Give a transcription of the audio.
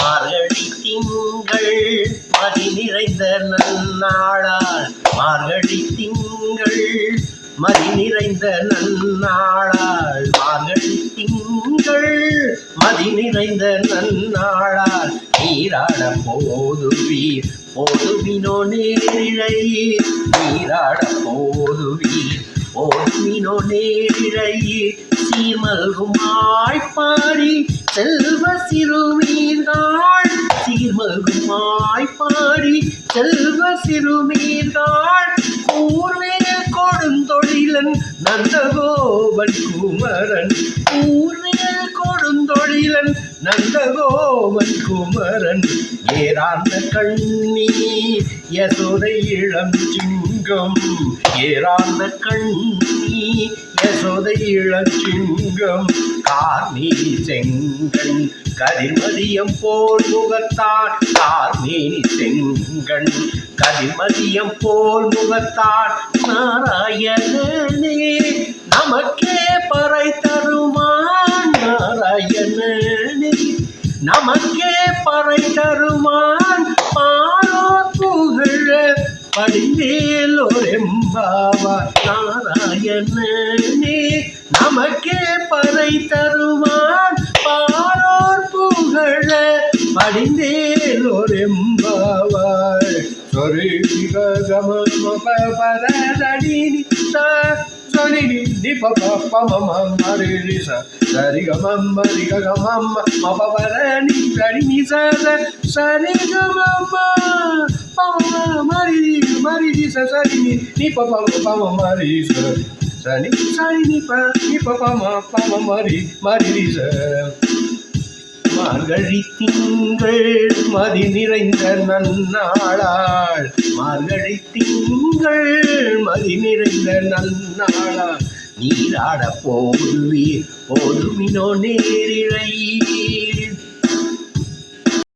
மார்கழி திங்கள் மதி நிறைந்த நன்னாளால், மார்கழி திங்கள் மதி நிறைந்த நன்னாளால், மார்கழி திங்கள் மதி நிறைந்த நன்னாளால், நீராட போதுவீர் போதுவினோ நேரிழை, நீராட போதுவீர் போதுவினோ நேரிழை, சீர்மல்கும் ஆய்ப்பாடி செல்வ சிறுமீர்கள், சீர்மல்கும் ஆய்ப்பாடி செல்வ சிறுமீர்கள், கூர்வேல் கொடுந்தொழிலன் நந்தகோபன் குமரன், கூர்வேல் கொடுந்தொழிலன் நந்தகோபன் குமரன், ஏறாந்த கண்ணி யசோதை இளம் சிங்கம், ஏறாந்த கண்ணி யசோதை இளம் சிங்கம், கார்மேனி செங்கண் கதிர்மதியம் போல் முகத்தான், கார்மேனி செங்கண் கதிர்மதியம் போல் முகத்தான், நாராயணனே நமக்கே பறை தருமான், நாராயணனே நமக்கே பறை தருமான், பாலோர் புகழ படிந்தேலோரெம்பாவார், நாராயணனே நமக்கே பறை தருவான், பாலோர் புகழ படிந்தேலோரெம்பாவார். சொரி கம பதடி சரி மரி சரி கமம் மரி கமம் மபரணி சரி சரி கமம் மரி மரி சரி நீ பம மரி சனி சரி நீ பம மரி மரி ச. மார்கழி திங்கள் மதி நிறைந்த நன்னாளால், மார்கழி திங்கள் மதி நிறைந்த நன்னாளால், நீராட போதுவீர் போதுமினோ நேரிழை.